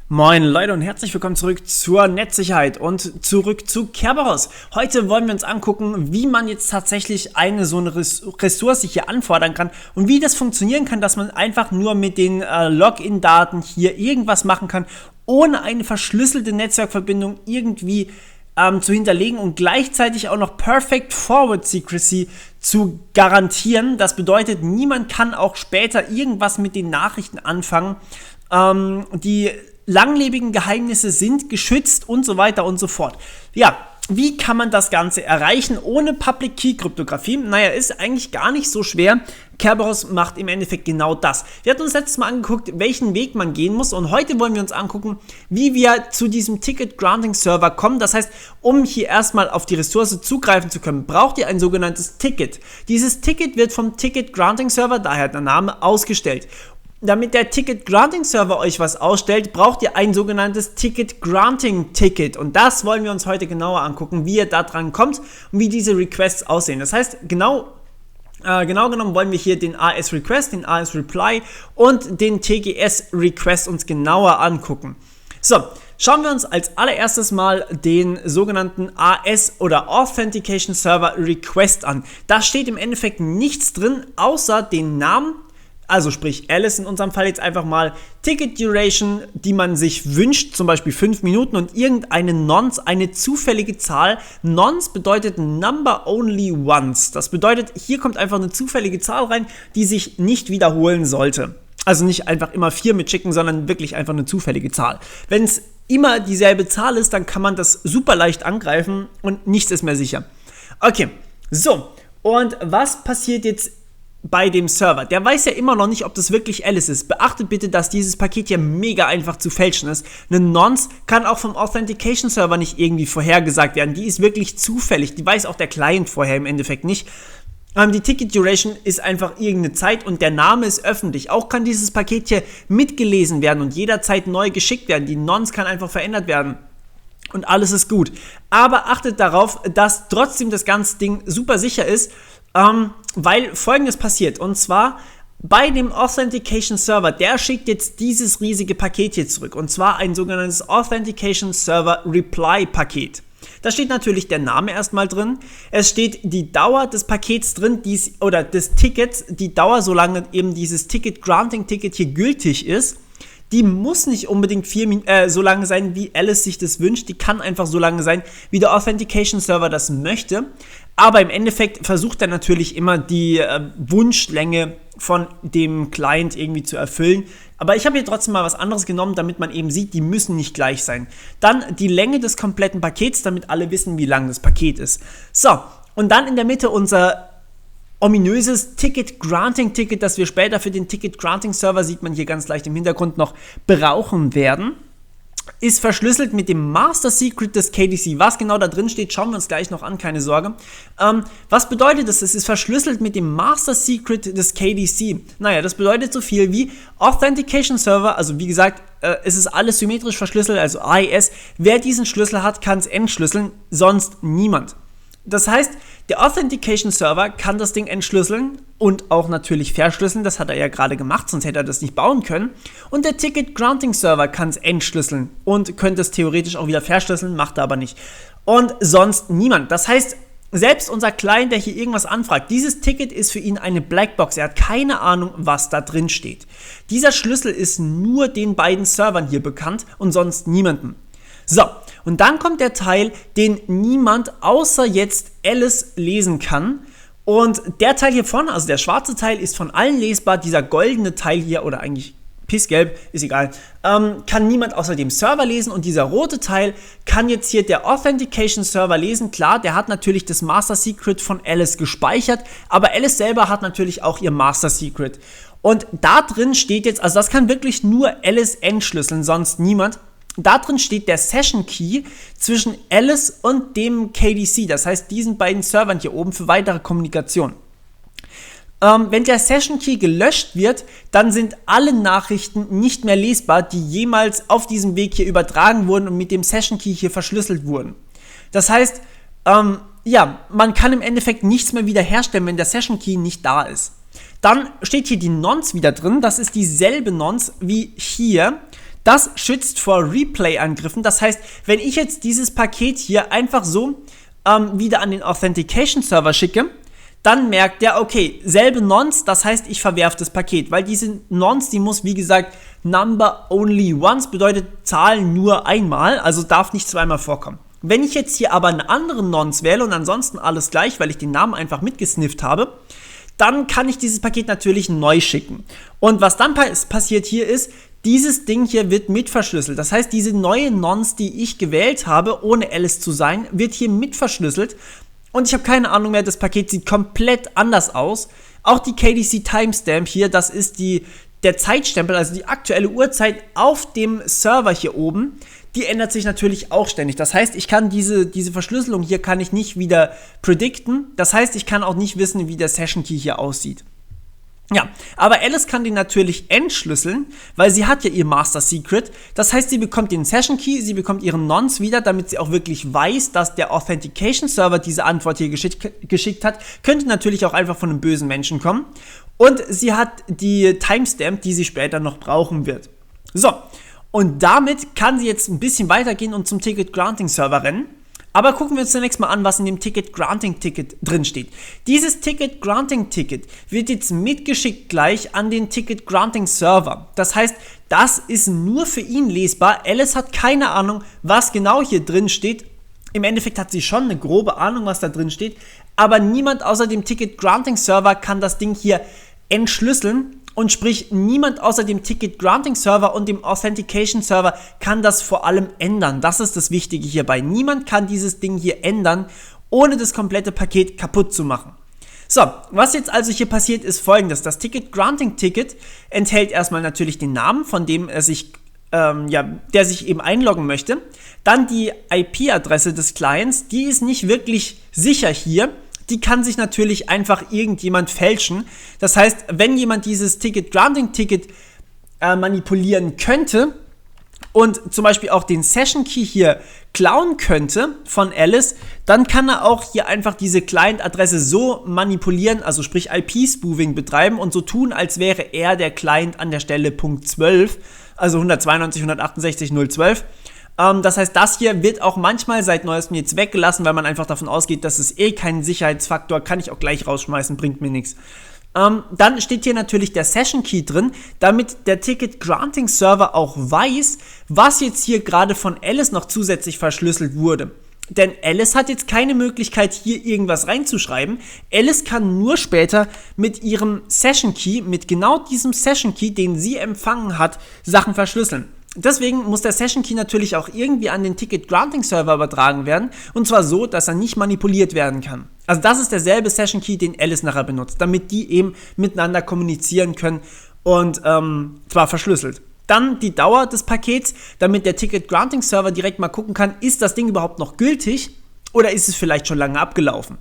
Moin Leute und herzlich willkommen zurück zur Netzsicherheit und zurück zu Kerberos. Heute wollen wir uns angucken, wie man jetzt tatsächlich so eine Ressource hier anfordern kann und wie das funktionieren kann, dass man einfach nur mit den Login-Daten hier irgendwas machen kann, ohne eine verschlüsselte Netzwerkverbindung irgendwie zu hinterlegen und gleichzeitig auch noch Perfect Forward Secrecy zu garantieren. Das bedeutet, niemand kann auch später irgendwas mit den Nachrichten anfangen. Die langlebigen Geheimnisse sind geschützt und so weiter und so fort. Ja, wie kann man das Ganze erreichen ohne Public Key Kryptographie? Naja, ist eigentlich gar nicht so schwer. Kerberos macht im Endeffekt genau das. Wir hatten uns letztes Mal angeguckt, welchen Weg man gehen muss, und heute wollen wir uns angucken, wie wir zu diesem Ticket Granting Server kommen. Das heißt, um hier erstmal auf die Ressource zugreifen zu können, braucht ihr ein sogenanntes Ticket. Dieses Ticket wird vom Ticket Granting Server, daher der Name, ausgestellt. Damit der Ticket Granting Server euch was ausstellt, braucht ihr ein sogenanntes Ticket Granting Ticket, und das wollen wir uns heute genauer angucken, wie ihr da dran kommt und wie diese Requests aussehen. Das heißt, genau genommen wollen wir hier den AS Request, den AS Reply und den TGS Request uns genauer angucken. So, schauen wir uns als allererstes mal den sogenannten AS oder Authentication Server Request an. Da steht im Endeffekt nichts drin, außer den Namen. Also sprich Alice in unserem Fall jetzt einfach mal Ticket Duration, die man sich wünscht, zum Beispiel 5 Minuten, und irgendeine Nonce, eine zufällige Zahl. Nonce bedeutet Number Only Once. Das bedeutet, hier kommt einfach eine zufällige Zahl rein, die sich nicht wiederholen sollte. Also nicht einfach immer 4 mitschicken, sondern wirklich einfach eine zufällige Zahl. Wenn es immer dieselbe Zahl ist, dann kann man das super leicht angreifen und nichts ist mehr sicher. Okay, so, und was passiert jetzt bei dem Server? Der weiß ja immer noch nicht, ob das wirklich Alice ist. Beachtet bitte, dass dieses Paket hier mega einfach zu fälschen ist. Eine Nonce kann auch vom Authentication Server nicht irgendwie vorhergesagt werden. Die ist wirklich zufällig. Die weiß auch der Client vorher im Endeffekt nicht. Die Ticket Duration ist einfach irgendeine Zeit und der Name ist öffentlich. Auch kann dieses Paket hier mitgelesen werden und jederzeit neu geschickt werden. Die Nonce kann einfach verändert werden. Und alles ist gut. Aber achtet darauf, dass trotzdem das ganze Ding super sicher ist, weil Folgendes passiert. Und zwar bei dem Authentication Server, der schickt jetzt dieses riesige Paket hier zurück. Und zwar ein sogenanntes Authentication Server Reply Paket. Da steht natürlich der Name erstmal drin. Es steht die Dauer des Pakets drin, oder des Tickets, die Dauer, solange eben dieses Ticket Granting Ticket hier gültig ist. Die muss nicht unbedingt so lange sein, wie Alice sich das wünscht. Die kann einfach so lange sein, wie der Authentication Server das möchte. Aber im Endeffekt versucht er natürlich immer die Wunschlänge von dem Client irgendwie zu erfüllen. Aber ich habe hier trotzdem mal was anderes genommen, damit man eben sieht, die müssen nicht gleich sein. Dann die Länge des kompletten Pakets, damit alle wissen, wie lang das Paket ist. So, und dann in der Mitte unser ominöses Ticket Granting Ticket, das wir später für den Ticket Granting Server, sieht man hier ganz leicht im Hintergrund, noch brauchen werden, ist verschlüsselt mit dem Master Secret des KDC. Was genau da drin steht, schauen wir uns gleich noch an, keine Sorge. Was bedeutet das? Es ist verschlüsselt mit dem Master Secret des KDC. Naja, das bedeutet so viel wie Authentication Server, also wie gesagt, es ist alles symmetrisch verschlüsselt, also AES. Wer diesen Schlüssel hat, kann es entschlüsseln, sonst niemand. Das heißt, der Authentication Server kann das Ding entschlüsseln und auch natürlich verschlüsseln. Das hat er ja gerade gemacht, sonst hätte er das nicht bauen können. Und der Ticket Granting Server kann es entschlüsseln und könnte es theoretisch auch wieder verschlüsseln, macht er aber nicht. Und sonst niemand. Das heißt, selbst unser Client, der hier irgendwas anfragt, dieses Ticket ist für ihn eine Blackbox. Er hat keine Ahnung, was da drin steht. Dieser Schlüssel ist nur den beiden Servern hier bekannt und sonst niemandem. So, und dann kommt der Teil, den niemand außer jetzt Alice lesen kann. Und der Teil hier vorne, also der schwarze Teil, ist von allen lesbar. Dieser goldene Teil hier, oder eigentlich pissgelb, ist egal, kann niemand außer dem Server lesen. Und dieser rote Teil kann jetzt hier der Authentication Server lesen. Klar, der hat natürlich das Master Secret von Alice gespeichert, aber Alice selber hat natürlich auch ihr Master Secret. Und da drin steht jetzt, also das kann wirklich nur Alice entschlüsseln, sonst niemand. Da drin steht der Session Key zwischen Alice und dem KDC, das heißt diesen beiden Servern hier oben für weitere Kommunikation. Wenn der Session Key gelöscht wird, dann sind alle Nachrichten nicht mehr lesbar, die jemals auf diesem Weg hier übertragen wurden und mit dem Session Key hier verschlüsselt wurden. Das heißt, ja, man kann im Endeffekt nichts mehr wiederherstellen, wenn der Session Key nicht da ist. Dann steht hier die Nonce wieder drin, das ist dieselbe Nonce wie hier. Das schützt vor Replay-Angriffen. Das heißt, wenn ich jetzt dieses Paket hier einfach so wieder an den Authentication-Server schicke, dann merkt der, okay, selbe Nonce, das heißt, ich verwerfe das Paket, weil diese Nonce, die muss, wie gesagt, Number only once, bedeutet Zahlen nur einmal, also darf nicht zweimal vorkommen. Wenn ich jetzt hier aber einen anderen Nonce wähle und ansonsten alles gleich, weil ich den Namen einfach mitgesnifft habe, dann kann ich dieses Paket natürlich neu schicken. Und was dann passiert hier ist, dieses Ding hier wird mitverschlüsselt. Das heißt, diese neue Nonce, die ich gewählt habe, ohne Alice zu sein, wird hier mitverschlüsselt. Und ich habe keine Ahnung mehr, das Paket sieht komplett anders aus. Auch die KDC Timestamp hier, das ist der Zeitstempel, also die aktuelle Uhrzeit auf dem Server hier oben, die ändert sich natürlich auch ständig. Das heißt, ich kann diese Verschlüsselung hier kann ich nicht wieder predikten. Das heißt, ich kann auch nicht wissen, wie der Session Key hier aussieht. Ja, aber Alice kann den natürlich entschlüsseln, weil sie hat ja ihr Master Secret. Das heißt, sie bekommt den Session Key, sie bekommt ihren Nonce wieder, damit sie auch wirklich weiß, dass der Authentication Server diese Antwort hier geschickt hat. Könnte natürlich auch einfach von einem bösen Menschen kommen. Und sie hat die Timestamp, die sie später noch brauchen wird. So, und damit kann sie jetzt ein bisschen weitergehen und zum Ticket Granting Server rennen. Aber gucken wir uns zunächst mal an, was in dem Ticket Granting Ticket drin steht. Dieses Ticket Granting Ticket wird jetzt mitgeschickt gleich an den Ticket Granting Server. Das heißt, das ist nur für ihn lesbar. Alice hat keine Ahnung, was genau hier drin steht. Im Endeffekt hat sie schon eine grobe Ahnung, was da drin steht. Aber niemand außer dem Ticket Granting Server kann das Ding hier entschlüsseln. Und sprich, niemand außer dem Ticket Granting Server und dem Authentication Server kann das vor allem ändern. Das ist das Wichtige hierbei. Niemand kann dieses Ding hier ändern, ohne das komplette Paket kaputt zu machen. So, was jetzt also hier passiert, ist Folgendes. Das Ticket Granting Ticket enthält erstmal natürlich den Namen, von dem er sich, der sich eben einloggen möchte. Dann die IP-Adresse des Clients, die ist nicht wirklich sicher hier. Die kann sich natürlich einfach irgendjemand fälschen. Das heißt, wenn jemand dieses Ticket Granting Ticket manipulieren könnte und zum Beispiel auch den Session Key hier klauen könnte von Alice, dann kann er auch hier einfach diese Client-Adresse so manipulieren, also sprich IP-Spoofing betreiben und so tun, als wäre er der Client an der Stelle Punkt 12, also 192.168.0.12. Das heißt, das hier wird auch manchmal seit neuestem jetzt weggelassen, weil man einfach davon ausgeht, dass es kein Sicherheitsfaktor, kann ich auch gleich rausschmeißen, bringt mir nichts. Dann steht hier natürlich der Session Key drin, damit der Ticket Granting Server auch weiß, was jetzt hier gerade von Alice noch zusätzlich verschlüsselt wurde. Denn Alice hat jetzt keine Möglichkeit, hier irgendwas reinzuschreiben. Alice kann nur später mit ihrem Session Key, mit genau diesem Session Key, den sie empfangen hat, Sachen verschlüsseln. Deswegen muss der Session Key natürlich auch irgendwie an den Ticket Granting Server übertragen werden, und zwar so, dass er nicht manipuliert werden kann. Also das ist derselbe Session Key, den Alice nachher benutzt, damit die eben miteinander kommunizieren können und zwar verschlüsselt. Dann die Dauer des Pakets, damit der Ticket Granting Server direkt mal gucken kann, ist das Ding überhaupt noch gültig oder ist es vielleicht schon lange abgelaufen.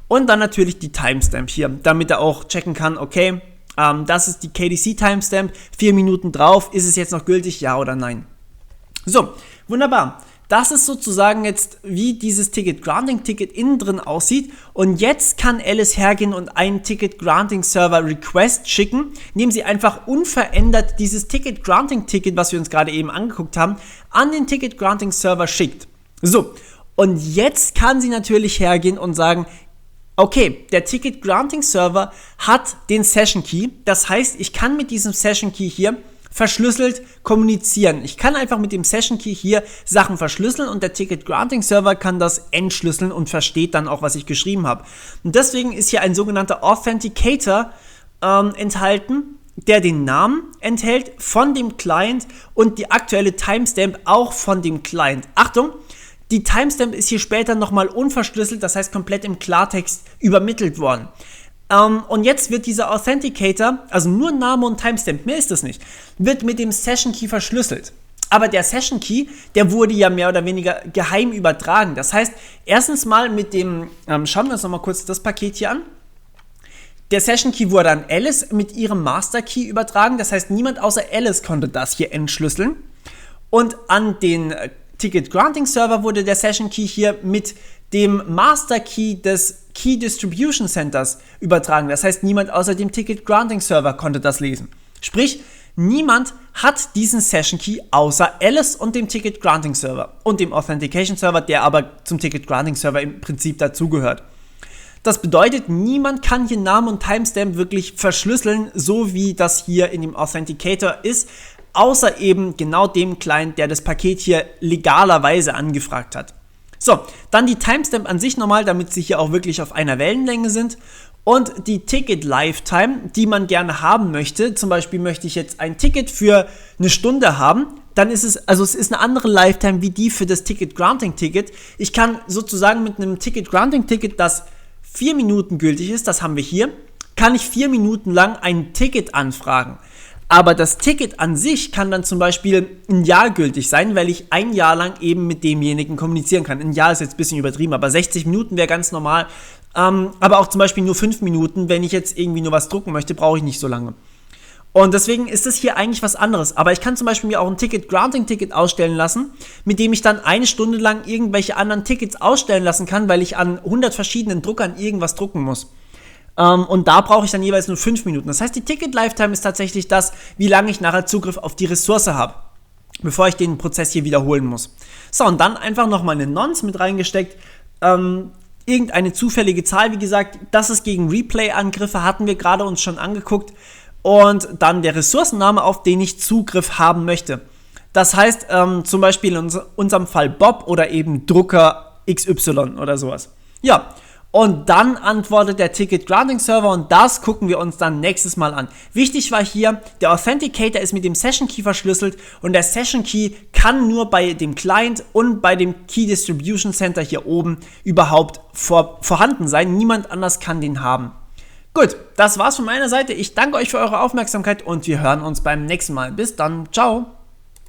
Und dann natürlich die Timestamp hier, damit er auch checken kann, okay, das ist die KDC Timestamp, 4 Minuten drauf, ist es jetzt noch gültig, ja oder nein? So, wunderbar. Das ist sozusagen jetzt, wie dieses Ticket Granting Ticket innen drin aussieht. Und jetzt kann Alice hergehen und einen Ticket Granting Server Request schicken, indem sie einfach unverändert dieses Ticket Granting Ticket, was wir uns gerade eben angeguckt haben, an den Ticket Granting Server schickt. So, und jetzt kann sie natürlich hergehen und sagen, okay, der Ticket Granting Server hat den Session Key. Das heißt, ich kann mit diesem Session Key hier verschlüsselt kommunizieren. Ich kann einfach mit dem Session Key hier Sachen verschlüsseln und der Ticket Granting Server kann das entschlüsseln und versteht dann auch, was ich geschrieben habe. Und deswegen ist hier ein sogenannter Authenticator enthalten, der den Namen enthält von dem Client und die aktuelle Timestamp auch von dem Client. Achtung! Die Timestamp ist hier später nochmal unverschlüsselt, das heißt komplett im Klartext übermittelt worden. Und jetzt wird dieser Authenticator, also nur Name und Timestamp, mehr ist das nicht, wird mit dem Session Key verschlüsselt. Aber der Session Key, der wurde ja mehr oder weniger geheim übertragen. Das heißt, erstens mal mit dem, schauen wir uns nochmal kurz das Paket hier an. Der Session Key wurde an Alice mit ihrem Master Key übertragen, das heißt, niemand außer Alice konnte das hier entschlüsseln. Und an den Ticket Granting Server wurde der Session Key hier mit dem Master Key des Key Distribution Centers übertragen. Das heißt, niemand außer dem Ticket Granting Server konnte das lesen. Sprich, Niemand hat diesen Session Key außer Alice und dem Ticket Granting Server und dem Authentication Server, der aber zum Ticket Granting Server im Prinzip dazugehört. Das bedeutet, niemand kann hier Namen und Timestamp wirklich verschlüsseln, so wie das hier in dem Authenticator ist, außer eben genau dem Client, der das Paket hier legalerweise angefragt hat. So, dann die Timestamp an sich nochmal, damit sie hier auch wirklich auf einer Wellenlänge sind. Und die Ticket-Lifetime, die man gerne haben möchte, zum Beispiel möchte ich jetzt ein Ticket für eine Stunde haben, dann ist es ist eine andere Lifetime wie die für das Ticket-Granting-Ticket. Ich kann sozusagen mit einem Ticket-Granting-Ticket, das 4 Minuten gültig ist, das haben wir hier, kann ich 4 Minuten lang ein Ticket anfragen. Aber das Ticket an sich kann dann zum Beispiel ein Jahr gültig sein, weil ich ein Jahr lang eben mit demjenigen kommunizieren kann. Ein Jahr ist jetzt ein bisschen übertrieben, aber 60 Minuten wäre ganz normal. Aber auch zum Beispiel nur 5 Minuten, wenn ich jetzt irgendwie nur was drucken möchte, brauche ich nicht so lange. Und deswegen ist das hier eigentlich was anderes. Aber ich kann zum Beispiel mir auch ein Ticket-Granting-Ticket ausstellen lassen, mit dem ich dann eine Stunde lang irgendwelche anderen Tickets ausstellen lassen kann, weil ich an 100 verschiedenen Druckern irgendwas drucken muss. Und da brauche ich dann jeweils nur 5 Minuten. Das heißt, die Ticket-Lifetime ist tatsächlich das, wie lange ich nachher Zugriff auf die Ressource habe, bevor ich den Prozess hier wiederholen muss. So, und dann einfach nochmal eine Nonce mit reingesteckt. Irgendeine zufällige Zahl, wie gesagt, das ist gegen Replay-Angriffe, hatten wir gerade uns schon angeguckt. Und dann der Ressourcenname, auf den ich Zugriff haben möchte. Das heißt, zum Beispiel in unserem Fall Bob oder eben Drucker XY oder sowas. Ja, und dann antwortet der Ticket Granting Server und das gucken wir uns dann nächstes Mal an. Wichtig war hier, der Authenticator ist mit dem Session Key verschlüsselt und der Session Key kann nur bei dem Client und bei dem Key Distribution Center hier oben überhaupt vorhanden sein. Niemand anders kann den haben. Gut, das war's von meiner Seite. Ich danke euch für eure Aufmerksamkeit und wir hören uns beim nächsten Mal. Bis dann, ciao!